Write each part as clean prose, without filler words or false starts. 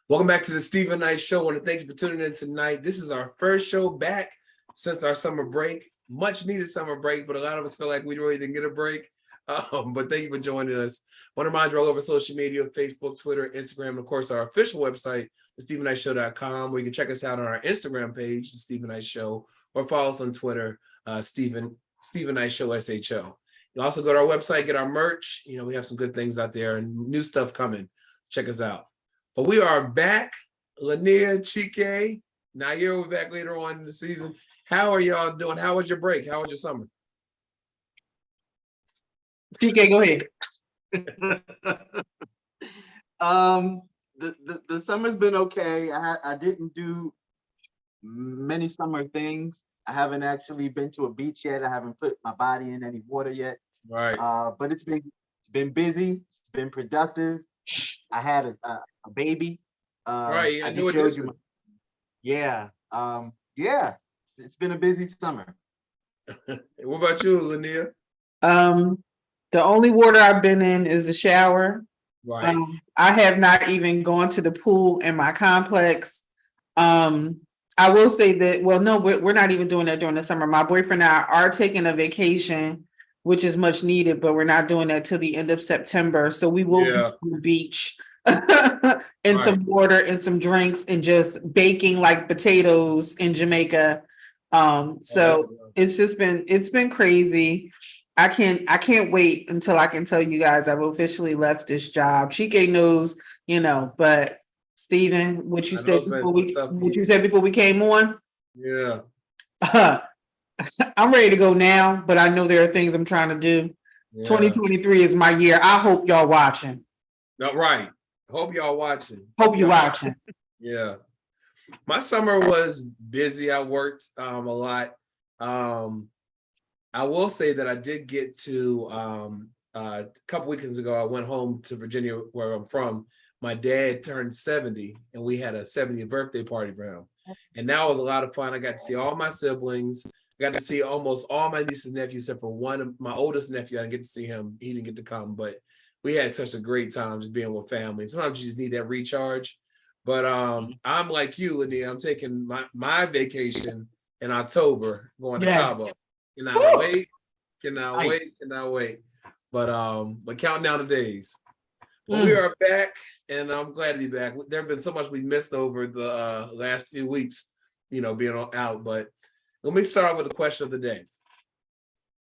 Welcome back to the Stephen Knight Show. I want to thank you for tuning in tonight. This is our first show back since our summer break. Much needed summer break, but a lot of us feel like we really didn't get a break. But thank you for joining us. I want to remind you all over social media, Facebook, Twitter, Instagram, and of course, our official website, thestephenknightshow.com, where you can check us out on our Instagram page, The Stephen Knight Show, or follow us on Twitter, Stephen Knight Show, SHO. You also go to our website, get our merch. You know, we have some good things out there and new stuff coming. Check us out. But we are back. Lanier, Chike, Nair, we're back later on in the season. How are y'all doing? How was your break? How was your summer? Chike, go ahead. The summer's been okay. I didn't do many summer things. I haven't actually been to a beach yet. I haven't put my body in any water yet. Right. But it's been busy. It's been productive. I had a baby. Right. I just showed you. Yeah. It's been a busy summer. What about you, Lanier? The only water I've been in is the shower. Right. I have not even gone to the pool in my complex. I will say that, well, no, we're not even doing that during the summer. My boyfriend and I are taking a vacation, which is much needed, but we're not doing that till the end of September. So we will be on the beach and some water and some drinks and just baking like potatoes in Jamaica. It's been crazy. I can't wait until I can tell you guys I've officially left this job. Chike knows, but Stephen, what you said before we came on? Yeah. I'm ready to go now, but I know there are things I'm trying to do. Yeah. 2023 is my year. I hope y'all watching. No, right. Hope y'all watching. Hope you watching. Yeah. My summer was busy. I worked a lot. I will say that I did get to a couple weekends ago, I went home to Virginia, where I'm from. My dad turned 70 and we had a 70th birthday party for him. And that was a lot of fun. I got to see all my siblings. I got to see almost all my nieces and nephews, except for one of my oldest nephew. I didn't get to see him. He didn't get to come, but we had such a great time just being with family. Sometimes you just need that recharge. But I'm like you, Lanier. I'm taking my vacation in October, going to Cabo. Cannot wait. But counting down the days. But we are back, and I'm glad to be back. There have been so much we missed over the last few weeks, being out. But let me start with the question of the day.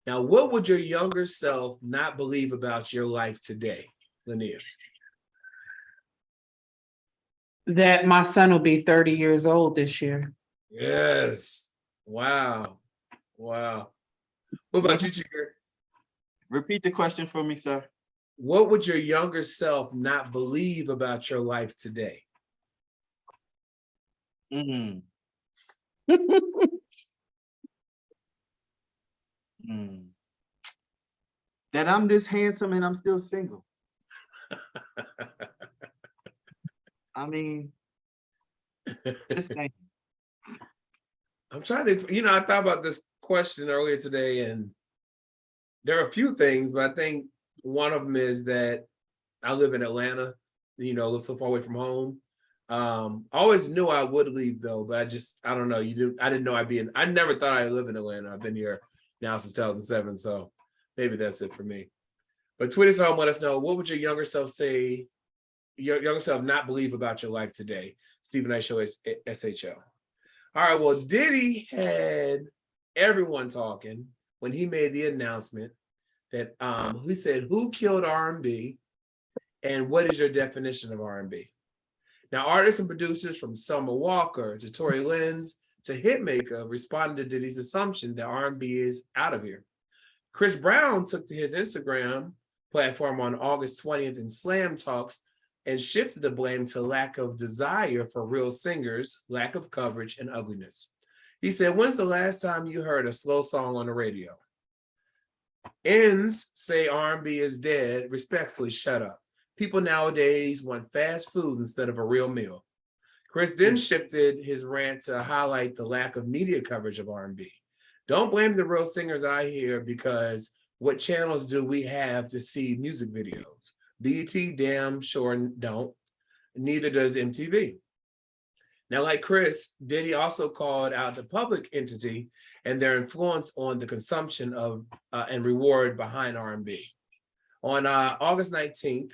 Now, what would your younger self not believe about your life today, Lanier? That my son will be 30 years old this year. Yes. Wow. What about you, Chike? Repeat the question for me, sir. What would your younger self not believe about your life today? That I'm this handsome and I'm still single. I mean, just saying. I'm trying to think, I thought about this question earlier today, and there are a few things, but I think one of them is that I live in Atlanta, live so far away from home. I always knew I would leave though, but I don't know. I didn't know I never thought I'd live in Atlanta. I've been here now since 2007, so maybe that's it for me. But tweet us home, let us know, what would your younger self not believe about your life today? Stephen Knight Show, SHO. All right, well, Diddy had everyone talking when he made the announcement that he said, who killed R&B and what is your definition of R&B? Now, artists and producers from Summer Walker to Tory Lanez to Hitmaker responded to Diddy's assumption that R&B is out of here. Chris Brown took to his Instagram platform on August 20th and slam talks and shifted the blame to lack of desire for real singers, lack of coverage, and ugliness. He said, when's the last time you heard a slow song on the radio? Ends say R&B is dead. Respectfully, shut up. People nowadays want fast food instead of a real meal. Chris then shifted his rant to highlight the lack of media coverage of R&B. Don't blame the real singers out here, because what channels do we have to see music videos? BET damn sure don't. Neither does MTV. Now, like Chris, Diddy also called out the public entity and their influence on the consumption of and reward behind R&B. On August 19th,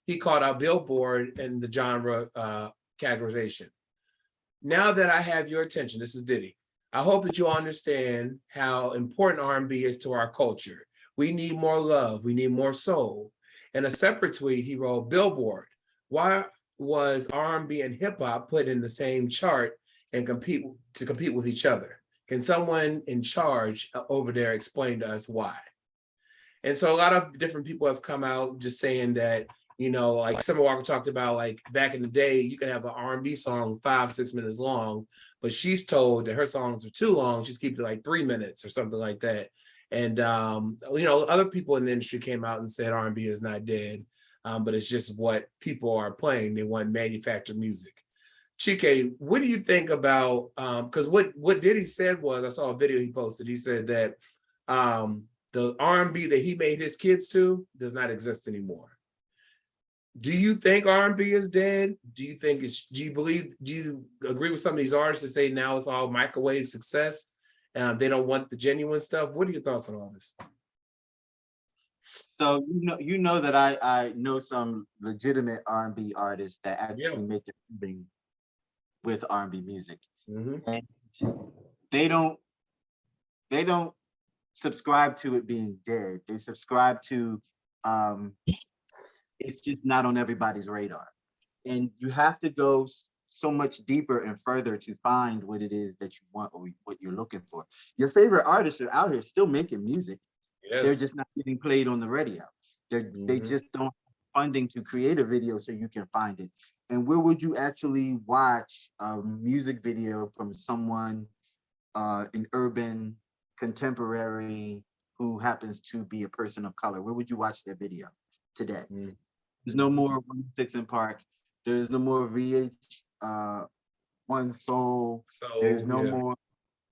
he called out Billboard in the genre categorization. Now that I have your attention, this is Diddy. I hope that you understand how important R&B is to our culture. We need more love. We need more soul. In a separate tweet, he wrote, Billboard, why was R&B and hip hop put in the same chart and compete with each other? Can someone in charge over there explain to us why? And so a lot of different people have come out just saying that, you know, like Summer Walker talked about, like back in the day, you can have an R&B song 5-6 minutes long, but she's told that her songs are too long. She's keeping it like 3 minutes or something like that. And, you know, other people in the industry came out and said R&B is not dead, but it's just what people are playing. They want manufactured music. Chike, what do you think about, because what Diddy said was, I saw a video he posted, he said that the R&B that he made his kids to does not exist anymore. Do you think R&B is dead? Do you agree with some of these artists that say now it's all microwave success? They don't want the genuine stuff. What are your thoughts on all this? So you know that I know some legitimate R&B artists that actually make a living with R&B music, and they don't subscribe to it being dead. They subscribe to it's just not on everybody's radar, and you have to go so much deeper and further to find what it is that you want or what you're looking for. Your favorite artists are out here still making music. Yes. They're just not getting played on the radio. They just don't have funding to create a video so you can find it. And where would you actually watch a music video from someone in urban contemporary who happens to be a person of color? Where would you watch their video today? There's no more 106 & Park. There's no more One Soul. There's no more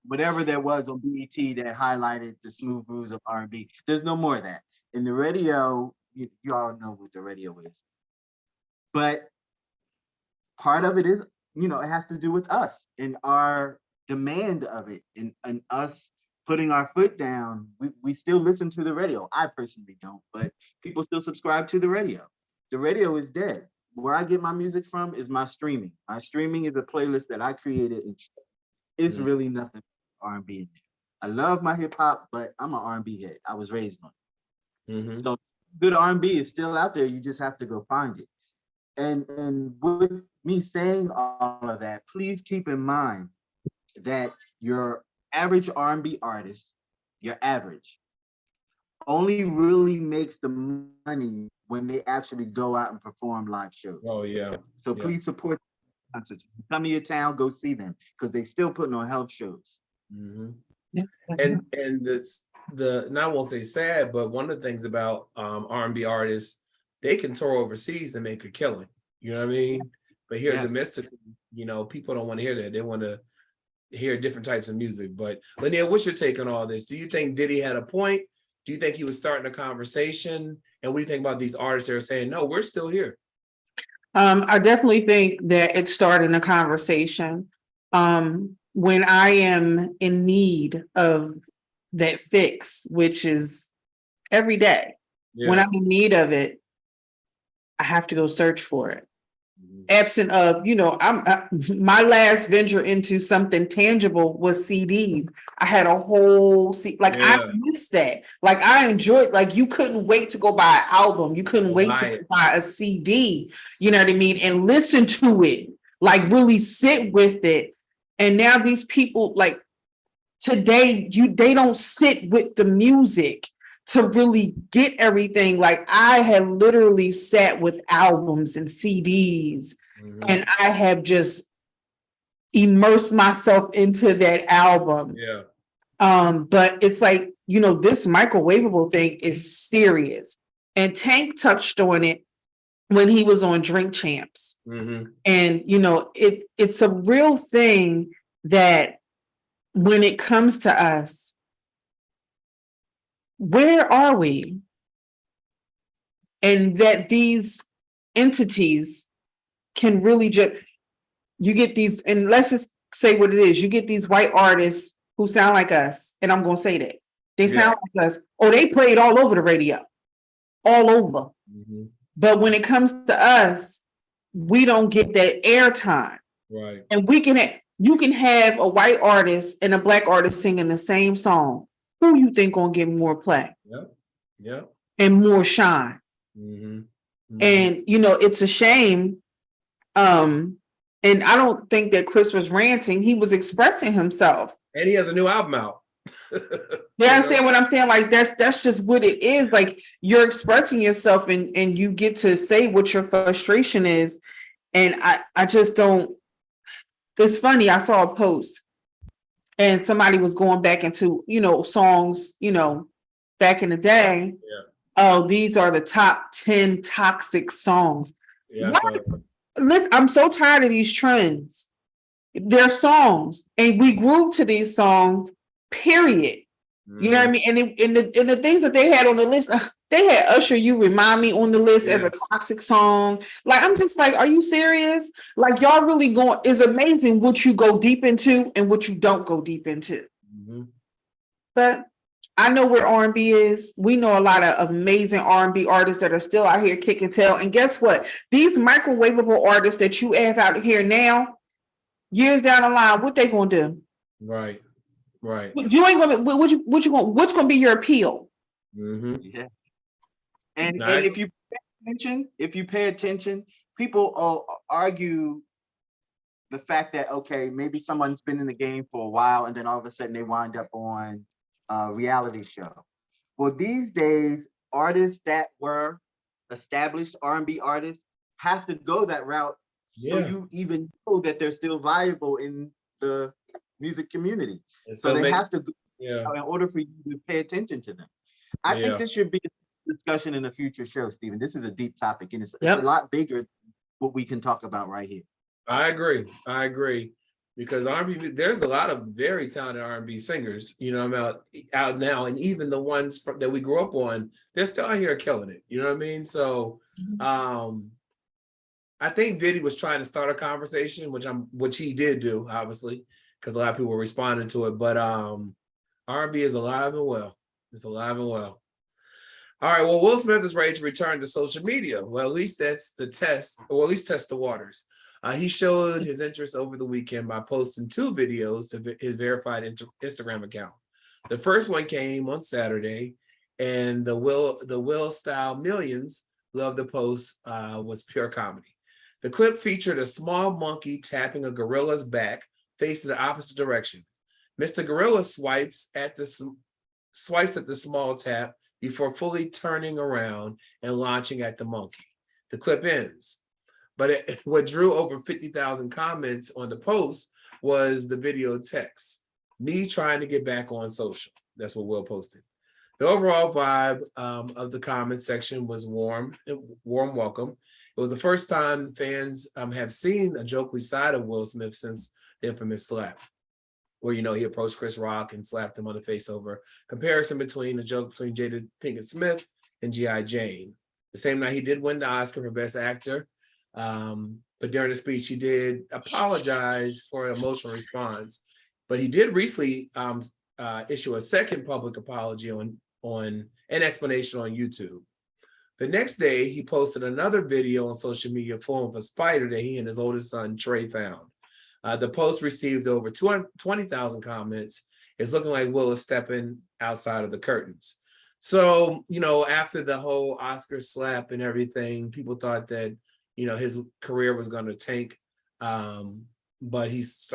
whatever there was on BET that highlighted the smooth grooves of R&B. There's no more of that. In the radio, you all know what the radio is. But part of it is, you know, it has to do with us and our demand of it, and us putting our foot down. We still listen to the radio. I personally don't, but people still subscribe to the radio. The radio is dead. Where I get my music from is my streaming. My streaming is a playlist that I created, and it's really nothing R&B in there. I love my hip hop, but I'm an R&B head. I was raised on it. So good R&B is still out there. You just have to go find it. And with me saying all of that, please keep in mind that your average R&B artist, your average, only really makes the money when they actually go out and perform live shows. Oh yeah. So please support concerts. Come to your town, go see them, because they still putting on health shows. And I won't say sad, but one of the things about R&B artists, they can tour overseas and make a killing. You know what I mean? But here domestically, you know, people don't want to hear that. They want to hear different types of music. But Linnea, what's your take on all this? Do you think Diddy had a point? Do you think he was starting a conversation? And what do you think about these artists that are saying, no, we're still here? I definitely think that it's starting a conversation. When I am in need of that fix, which is every day, when I'm in need of it, I have to go search for it. Absent of, you know, my last venture into something tangible was CDs. I had a whole I missed that. Like I enjoyed, like you couldn't wait to go buy an album. You couldn't wait to buy a CD, you know what I mean? And listen to it, like really sit with it. And now these people, like today, they don't sit with the music to really get everything. Like I have literally sat with albums and CDs, and I have just immersed myself into that album. But it's like, you know, this microwavable thing is serious. And Tank touched on it when he was on Drink Champs. And, you know, it's a real thing that when it comes to us, where are we? and that these entities can really just, you get these, and let's just say what it is, you get these white artists who sound like us, and I'm gonna say that they sound like us. Oh, they played all over the radio, all over. Mm-hmm. But when it comes to us, we don't get that airtime. Right. And you can have a white artist and a black artist singing the same song. Who you think gonna get more play? Yep. Yep. And more shine. Mm-hmm. Mm-hmm. And it's a shame. And I don't think that Chris was ranting. He was expressing himself. And he has a new album out. You understand what I'm saying? Like that's just what it is. Like you're expressing yourself and you get to say what your frustration is. And I just don't. It's funny. I saw a post and somebody was going back into, songs, back in the day. Yeah. Oh, these are the top 10 toxic songs. Yeah. Listen, I'm so tired of these trends. They're songs and we grew to these songs, period. Mm-hmm. You know what I mean? And the things that they had on the list, they had Usher, You Remind Me on the list as a toxic song. Like, I'm just like, are you serious? Like, y'all really it's amazing what you go deep into and what you don't go deep into. Mm-hmm. But I know where R&B is. We know a lot of amazing R&B artists that are still out here kicking tail. And guess what? These microwavable artists that you have out here now, years down the line, what they gonna do? Right. You ain't gonna. What's gonna be your appeal? Mm-hmm. Yeah. And if you pay attention, people argue the fact that maybe someone's been in the game for a while and then all of a sudden they wind up on a reality show. Well, these days, artists that were established R&B artists have to go that route. So you even know that they're still viable in the music community. So they have to go in order for you to pay attention to them. I think this should be a discussion in a future show, Stephen. This is a deep topic and it's a lot bigger than what we can talk about right here. I agree. Because R&B, there's a lot of very talented R&B singers, out now, and even the ones that we grew up on, they're still out here killing it. You know what I mean? So, I think Diddy was trying to start a conversation, which he did do, obviously, because a lot of people were responding to it. But R&B is alive and well. It's alive and well. All right. Well, Will Smith is ready to return to social media. Well, at least that's the test, or at least test the waters. He showed his interest over the weekend by posting 2 videos to his verified Instagram account. The first one came on Saturday, and the Will style millions loved the post was pure comedy. The clip featured a small monkey tapping a gorilla's back, facing the opposite direction. Mr. Gorilla swipes at the small tap before fully turning around and launching at the monkey. The clip ends. But what drew over 50,000 comments on the post was the video text. Me trying to get back on social. That's what Will posted. The overall vibe of the comment section was warm welcome. It was the first time fans have seen a jokey side of Will Smith since the infamous slap, where, he approached Chris Rock and slapped him on the face over comparison between a joke between Jada Pinkett Smith and G.I. Jane. The same night he did win the Oscar for Best Actor. But during the speech, he did apologize for an emotional response. But he did recently issue a second public apology on an explanation on YouTube. The next day, he posted another video on social media full of a spider that he and his oldest son, Trey, found. The post received over 220,000 comments. It's looking like Will is stepping outside of the curtains. So, after the whole Oscar slap and everything, people thought that his career was going to tank. But he's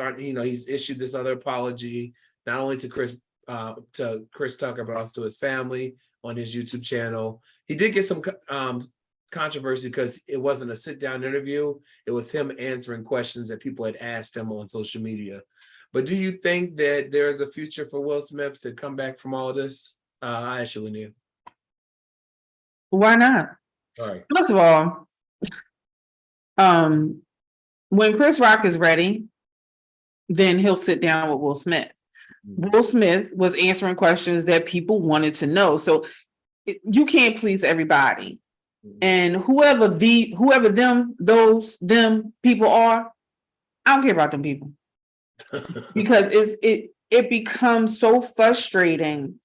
issued this other apology, not only to Chris Tucker, but also to his family on his YouTube channel. He did get some controversy because it wasn't a sit-down interview. It was him answering questions that people had asked him on social media. But do you think that there is a future for Will Smith to come back from all of this? I actually knew. Why not? All right. First of all, when Chris Rock is ready, then he'll sit down with Will Smith. Will Smith was answering questions that people wanted to know. So you can't please everybody. And whoever them people are, I don't care about them people. Because it becomes so frustrating.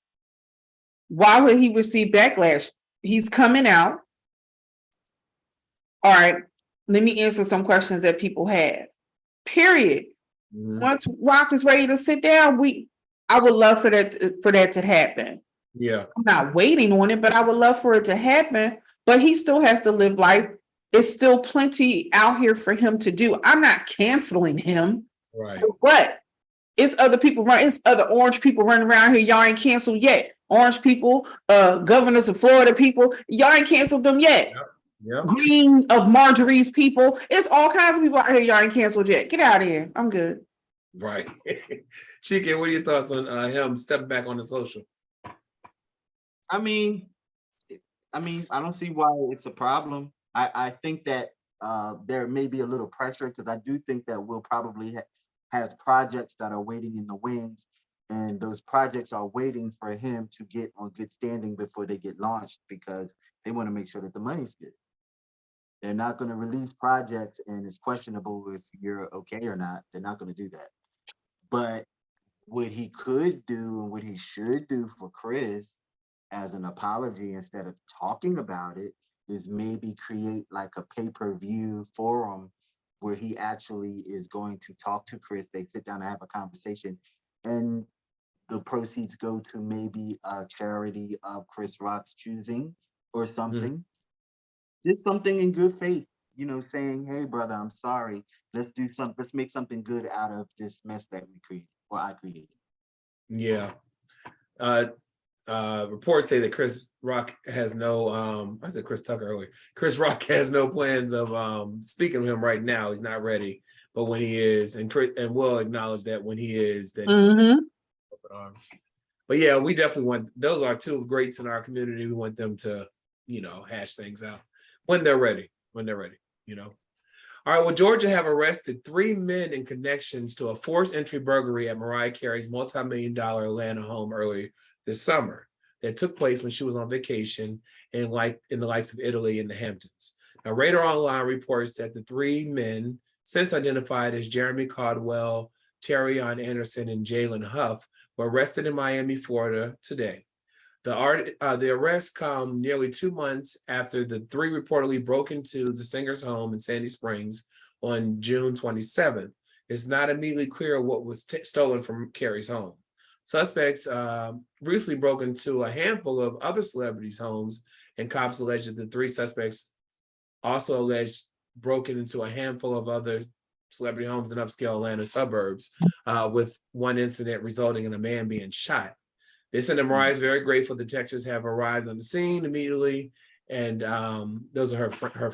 Why would he receive backlash? He's coming out. All right, let me answer some questions that people have. Period. Once Rock is ready to sit down, I would love for that to happen. Yeah. I'm not waiting on it, but I would love for it to happen. But he still has to live life. There's still plenty out here for him to do. I'm not canceling him. Right. But it's other people it's other orange people running around here. Y'all ain't canceled yet. Orange people, governors of Florida people, y'all ain't canceled them yet. Yeah. Green of Marjorie's people. It's all kinds of people out here. Y'all ain't canceled yet. Get out of here. I'm good. Right. Chike, what are your thoughts on him stepping back on the social? I mean, I don't see why it's a problem. I think that there may be a little pressure because I do think that Will probably has projects that are waiting in the wings, and those projects are waiting for him to get on good standing before they get launched because they want to make sure that the money's good. They're not going to release projects and it's questionable if you're okay or not. They're not going to do that. But what he could do and what he should do for Chris as an apology instead of talking about it is maybe create like a pay-per-view forum where he actually is going to talk to Chris. They sit down and have a conversation, and the proceeds go to maybe a charity of Chris Rock's choosing or something. Just something in good faith, saying, hey, brother, I'm sorry. Let's make something good out of this mess that we created, or I created. Yeah. Reports say that Chris Rock has no, I said Chris Tucker earlier. Chris Rock has no plans of speaking to him right now. He's not ready. But when he is, and we'll acknowledge that when he is, that but yeah, we definitely want, those are two greats in our community. We want them to, hash things out when they're ready, All right, well, Georgia have arrested 3 men in connections to a forced entry burglary at Mariah Carey's multi-million-dollar Atlanta home earlier this summer that took place when she was on vacation in the likes of Italy and the Hamptons. Now, Radar Online reports that the 3 men, since identified as Jeremy Caldwell, Terrion Anderson, and Jalen Huff, were arrested in Miami, Florida today. The arrests come nearly 2 months after the 3 reportedly broke into the singer's home in Sandy Springs on June 27th. It's not immediately clear what was stolen from Carey's home. Suspects recently broke into a handful of other celebrities' homes, and cops alleged that the 3 suspects also alleged broken into a handful of other celebrity homes in upscale Atlanta suburbs, with one incident resulting in a man being shot. They said that Mariah is very grateful detectives have arrived on the scene immediately, and those are her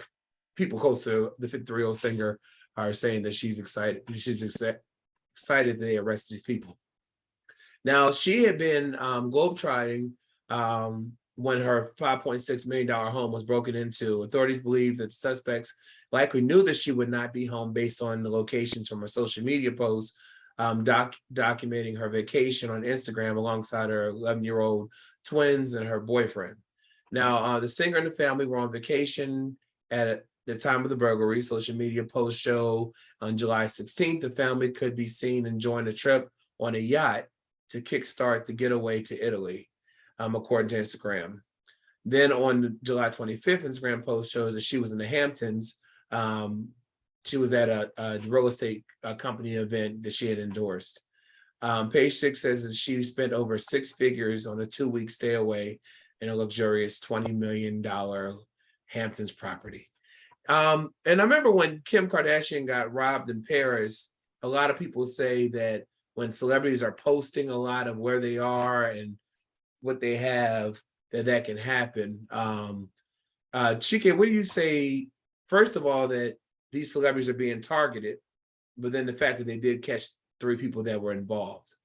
people close to the 53-year-old singer are saying that she's excited. She's excited that they arrested these people. Now, she had been globetrotting when her $5.6 million home was broken into. Authorities believe that the suspects likely knew that she would not be home based on the locations from her social media posts, documenting her vacation on Instagram alongside her 11-year-old twins and her boyfriend. Now, the singer and the family were on vacation at the time of the burglary. Social media posts show on July 16th, the family could be seen enjoying a trip on a yacht to kickstart the getaway to Italy, according to Instagram. Then on July 25th, Instagram post shows that she was in the Hamptons. She was at a real estate company event that she had endorsed. Page 6 says that she spent over 6 figures on a 2-week stay away in a luxurious $20 million Hamptons property. And I remember when Kim Kardashian got robbed in Paris, a lot of people say that when celebrities are posting a lot of where they are and what they have, that can happen. Chike, what do you say, first of all, that these celebrities are being targeted, but then the fact that they did catch 3 people that were involved?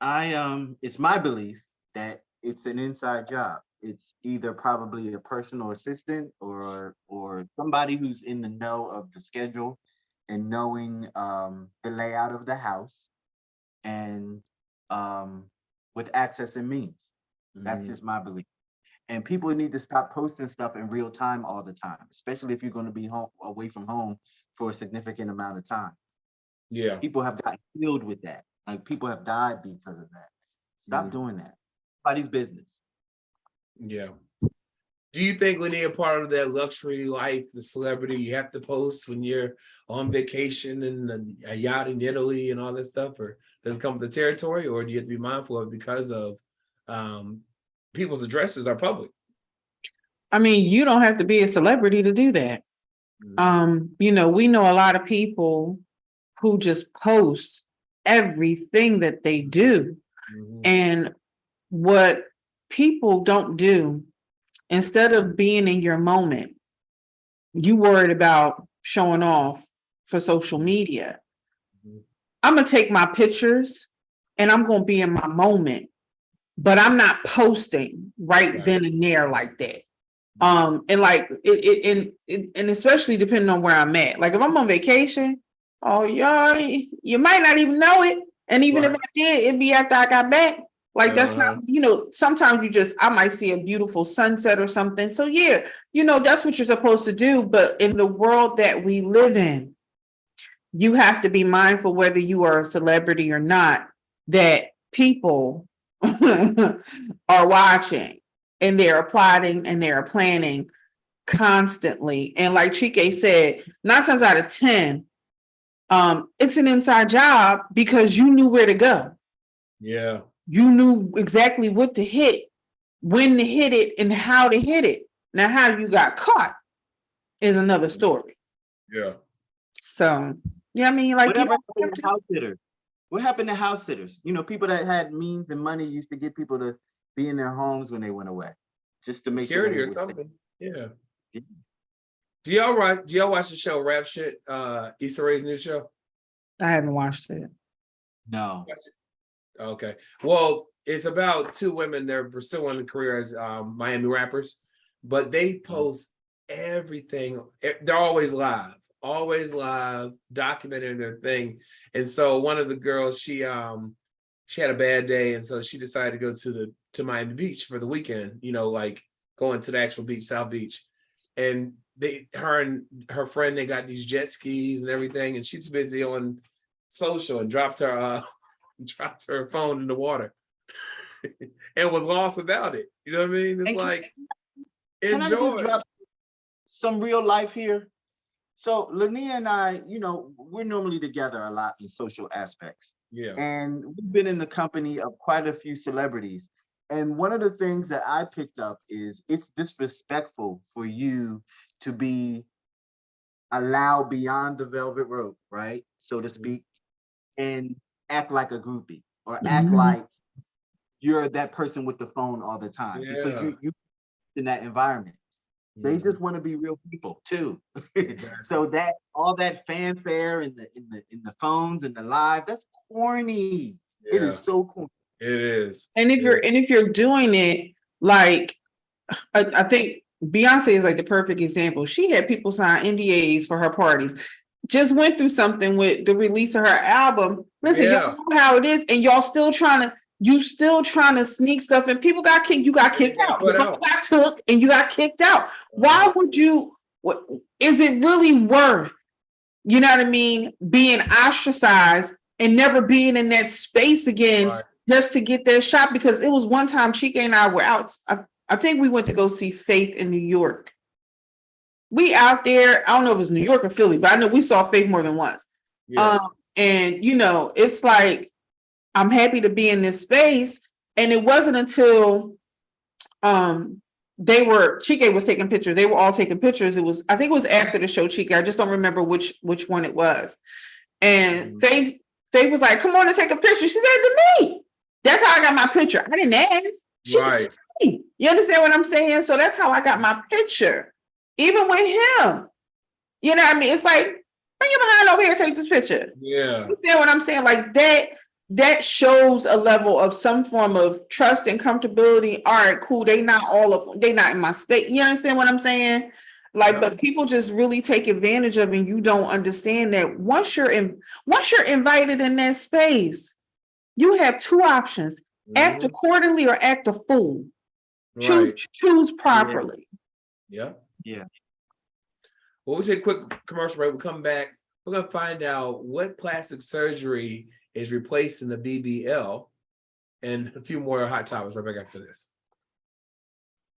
It's my belief that it's an inside job. It's either probably a personal assistant or somebody who's in the know of the schedule and knowing the layout of the house and with access and means. That's just my belief. And people need to stop posting stuff in real time all the time, especially if you're going to be home away from home for a significant amount of time. Yeah. People have gotten killed with that. Like people have died because of that. Stop doing that. Nobody's business. Yeah. Do you think when you're part of that luxury life, the celebrity, you have to post when you're on vacation and a yacht in Italy and all this stuff, or does it come with the territory, or do you have to be mindful of because of people's addresses are public? I mean, you don't have to be a celebrity to do that. You know, we know a lot of people who just post everything that they do. And what people don't do, instead of being in your moment, you worried about showing off for social media. I'm going to take my pictures and I'm going to be in my moment, but I'm not posting right then and there like that. And like and especially depending on where I'm at. Like if I'm on vacation, oh y'all, you might not even know it. And even if I did, it'd be after I got back. Like that's not, you know, sometimes I might see a beautiful sunset or something. So yeah, you know, that's what you're supposed to do. But in the world that we live in, you have to be mindful whether you are a celebrity or not, that people are watching and they're applauding and they're planning constantly. And like Chike said, 9 times out of 10, it's an inside job because you knew where to go. Yeah. You knew exactly what to hit, when to hit it, and how to hit it. Now, how you got caught is another story. Yeah. So, yeah, I mean, like, whatever happened to house sitters? What happened to house sitters? You know, people that had means and money used to get people to be in their homes when they went away, just to make sure or something. Yeah. Do y'all watch the show Rap Shit? Issa Rae's new show? I haven't watched it. No. Okay. Well, it's about 2 women. They're pursuing a career as Miami rappers, but they post everything. They're always live, documenting their thing. And so one of the girls, she had a bad day, and so she decided to go to Miami Beach for the weekend. You know, like going to the actual beach, South Beach, and her and her friend, they got these jet skis and everything, and she's busy on social and dropped her phone in the water and was lost without it. You know what I mean? It's like, can I just drop some real life here? So Lania and I, you know, we're normally together a lot in social aspects. Yeah. And we've been in the company of quite a few celebrities. And one of the things that I picked up is it's disrespectful for you to be allowed beyond the velvet rope, right? So to speak, and act like a groupie or act like you're that person with the phone all the time because you in that environment. They just want to be real people too. So that all that fanfare in the phones and the live, that's corny. It is so corny. It is. And if you're doing it, like I think Beyonce is like the perfect example. She had people sign NDAs for her parties. Just went through something with the release of her album. Listen, y'all know how it is, and y'all still trying to sneak stuff, and people got kicked. You got kicked out. You got took, and you got kicked out. Why would you? What is it really worth? You know what I mean? Being ostracized and never being in that space again, just to get that shot. Because it was one time Chike and I were out. I think we went to go see Faith in New York. We out there, I don't know if it was New York or Philly, but I know we saw Faith more than once. Yeah. And you know, it's like, I'm happy to be in this space. And it wasn't until Chike was taking pictures. They were all taking pictures. I think it was after the show, Chike. I just don't remember which one it was. And Faith was like, come on and take a picture. She said to me. That's how I got my picture. I didn't ask. She said to me. You understand what I'm saying? So that's how I got my picture. Even with him, you know what I mean? It's like, bring your behind over here, take this picture. Yeah. You know what I'm saying? Like that shows a level of some form of trust and comfortability. All right, cool. They not in my space. You understand what I'm saying? Like, but people just really take advantage of, and you don't understand that once you're invited in that space, you have 2 options: act accordingly or act a fool. Choose properly. Yeah. Yeah. Well, we'll take a quick commercial break. We'll come back. We're gonna find out what plastic surgery is replacing the BBL and a few more hot topics right back after this.